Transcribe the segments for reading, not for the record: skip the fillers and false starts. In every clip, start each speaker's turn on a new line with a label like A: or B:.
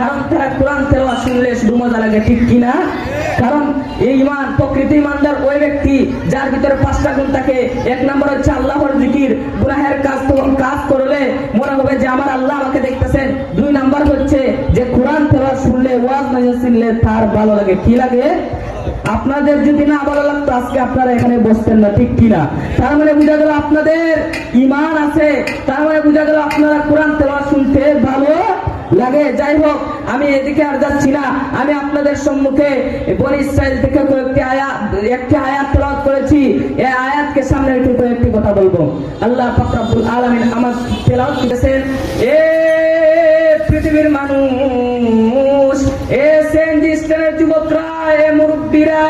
A: কারণ তারা কোরআন তেলাওয়াত শুনলে শুধু মজা লাগে, ঠিক কিনা? কারণ এই ইমান, প্রকৃত ইমানদার ওই ব্যক্তি যার ভিতরে 5টা গুণ থাকে। 1 নম্বর হচ্ছে আল্লাহর জিকির, গুনাহের কাজ করলে মনে হবে যে আমার আল্লাহ আমাকে দেখতেছেন। 2 নম্বর হচ্ছে যে কোরআন তেলাওয়াত শুনলে, ওয়াজ নজর শুনলে তার ভালো লাগে। কি লাগে? আপনাদের যদি না ভালো লাগতো আজকে আপনারা এখানে বসতেন না, ঠিক কিনা? তার মানে বোঝা গেল আপনাদের ঈমান আছে, তার মানে বোঝা গেল আপনারা কোরআন তেলাওয়াত শুনতে ভালো লাগে। যাই হোক, আমি এদিকে আর যাচ্ছি না। আমি আপনাদের সম্মুখে বনী ইসরাইল থেকে একটি আয়াত তেলাওয়াত করেছি। এই আয়াতকে সামনে রেখে একটি কথা বলবো। আল্লাহ পাক রব্বুল আলামিন আমার তেলাওয়াত করেছেন, এ পৃথিবীর মানুষ, এ সেনজি স্টেনের যুবকরা, এ মুরব্বীরা,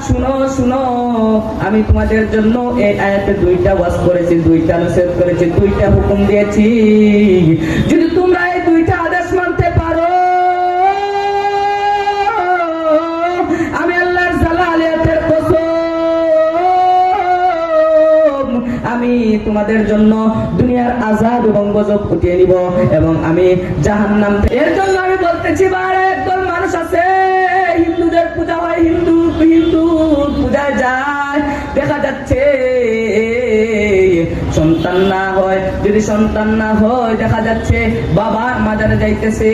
A: শুনো শুনো, আমি তোমাদের জন্য এই আয়াতে 2টা ওয়াজ করেছি, 2টা নসিহত করেছি, 2টা হুকুম দিয়েছি। যদি তোমরা এই 2টা আদেশ মানতে পারো, আমি আল্লাহর জালালিয়াতের কসম, আমি তোমাদের জন্য দুনিয়ার আযাব এবং গজব উঠিয়ে নিব এবং আমি জাহান্নাম। এর জন্য আমি বলতেছি, বারে একদল মানুষ আছে, হিন্দুদের পূজা হয়, হিন্দু পূজায় যায়, দেখা যাচ্ছে সন্তান না হয়, যদি সন্তান না হয় দেখা যাচ্ছে বাবার মাজারে যাইতেছে,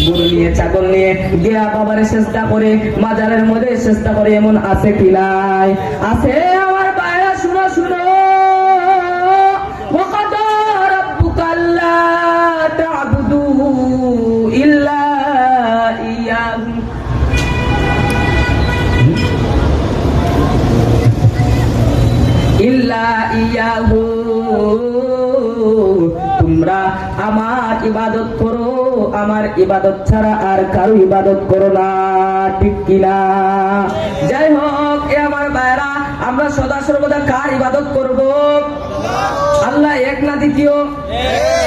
A: গরু নিয়ে ছাগল নিয়ে গিয়া বাবারে চেষ্টা করে, মাজারের মধ্যে চেষ্টা করে। এমন আছে কি নাই? আছে। আমার ভাইরা শুনো শুনো, ওয়াকাদা রাব্বুকা আল্লা তা'বুদু ইল্লা ইয়াহু, তোমরা আমার ইবাদত করো, আমার ইবাদত ছাড়া আর কারো ইবাদত করো না, ঠিক কিনা? যাই হোক, এ আমার ভাইরা, আমরা সদা সর্বদা কার ইবাদত করব? আল্লাহ এক না দ্বিতীয়?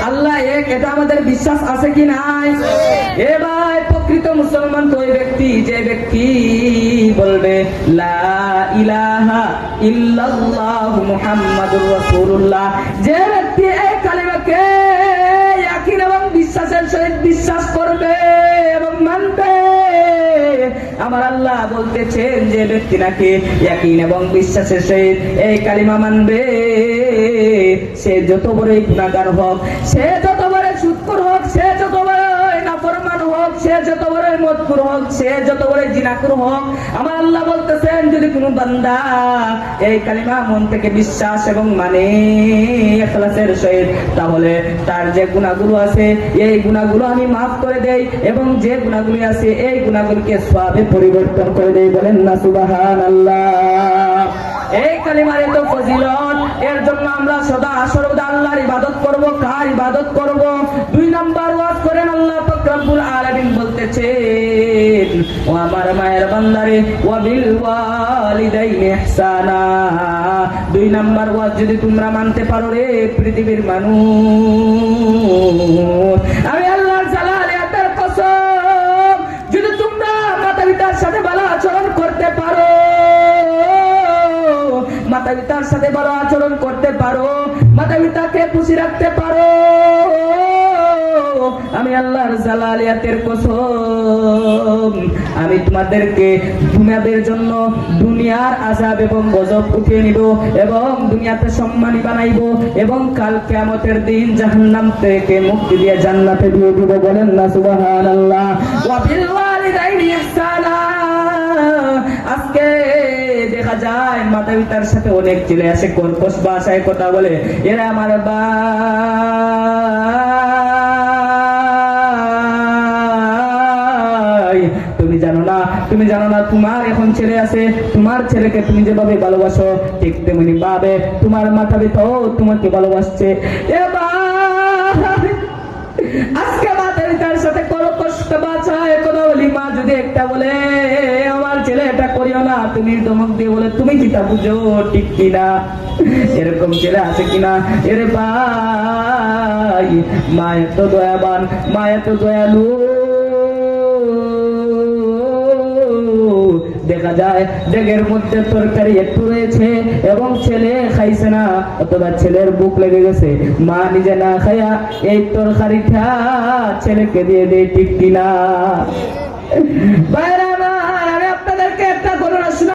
A: আল্লাহ এক, এটা আমাদের বিশ্বাস আছে কি নাই? এ ভাই, প্রকৃত মুসলমান তো ওই ব্যক্তি যে ব্যক্তি বলবে লা ইলাহা ইল্লাল্লাহ মুহাম্মাদুর রাসূলুল্লাহ, যে ব্যক্তি এই কালিমাকে ইয়াকিন এবং বিশ্বাসের সহিত বিশ্বাস করবে এবং মানবে। আমার আল্লাহ বলতেছেন, যে ব্যক্তি নাকি ইয়াকিন এবং বিশ্বাসের সহিত এই কালিমা মানবে, সে যত বড়ই গুনাহগার হোক, সে যত বড় সুদখোর হোক, সে যত বড় নাফরমান হোক, সে যত বড় মদখোর হোক, সে যত বড় জিনাখোর হোক, আমার আল্লাহ বলতেছেন, যদি কোনো বান্দা এই কালিমা মন থেকে বিশ্বাস এবং মানে ইখলাসের সহিত, তাহলে তার যে গুনাহগুলো আছে এই গুনাহগুলো আমি মাফ করে দেই এবং যে গুনাহগুলো আছে এই গুনাহগুলোকে সওয়াবে পরিবর্তন করে দেই। বলেন না সুবহানাল্লাহ। এই কালিমার এত ফজিলত, এর জন্য আমরা সদা সর্বদা আল্লাহর ইবাদত করব। কার ইবাদত করব? 2 নাম্বার ওয়াজ করেন আল্লাহ পাক রব্বুল আলামিন বলতেছেন, ও আমার মায়ের বান্দারে, ওয়া বিল ওয়ালিদাইনি ইহসানা। 2 নাম্বার ওয়াজ যদি তোমরা মানতে পারো রে পৃথিবীর মানুষ, আমি আল্লাহর জালালিয়াতের কসম, যদি তোমরা মাতা পিতার সাথে ভালো আচরণ করতে পারো, মাতা পিতার সাথে ভালো আচরণ করতে পারো, মাতা পিতাকে খুশি রাখতে পারো, আমি আল্লাহর জালালিয়াতের কসম, আমি তোমাদের জন্য দুনিয়ার আযাব এবং গজব উঠিয়ে নিব এবং দুনিয়াতে সম্মানী বানাইব এবং কাল কিয়ামতের দিন জাহান্নাম থেকে মুক্তি দিয়ে জান্নাতে দিয়ে দিব। বলেন না সুবহানাল্লাহ। ওয়া বিল ওয়ালিদাইনি ইহসানা। আজকে দেখা যায় মাতা পিতার সাথে অনেক ছেলে আসে, কর্কশ ভাষায় কথা বলে, এরা আমার ভাই, তুমি জানো না তোমার এখন ছেলে আছে, তোমার ছেলেকে তুমি যেভাবে ভালোবাসো ঠিক তেমনি ভাবে তোমার মাতা পিতাও তোমাকে ভালোবাসছে। এ ভাই, আজকে মাতা পিতার সাথে কর্কশ ভাষায় কথা বলি, মা যদি একটা বলে আমার ছেলে এটা করিও না, তুমি ধমক দিয়ে বলে তুমি যেটা বুঝো, ঠিক কিনা? এরকম ছেলে আছে কিনা? এর ভাই, মা এত দয়াবান, মা এত দয়ালু, দেখা যায় ডেগের মধ্যে তরকারি একটু রয়েছে এবং ছেলে খাইছে না অথবা ছেলের বুক লেগে গেছে, মা নিজে না খায়া এই তরকারিটা ছেলেকে দিয়ে দেয়, ঠিক কিনা? বাইরা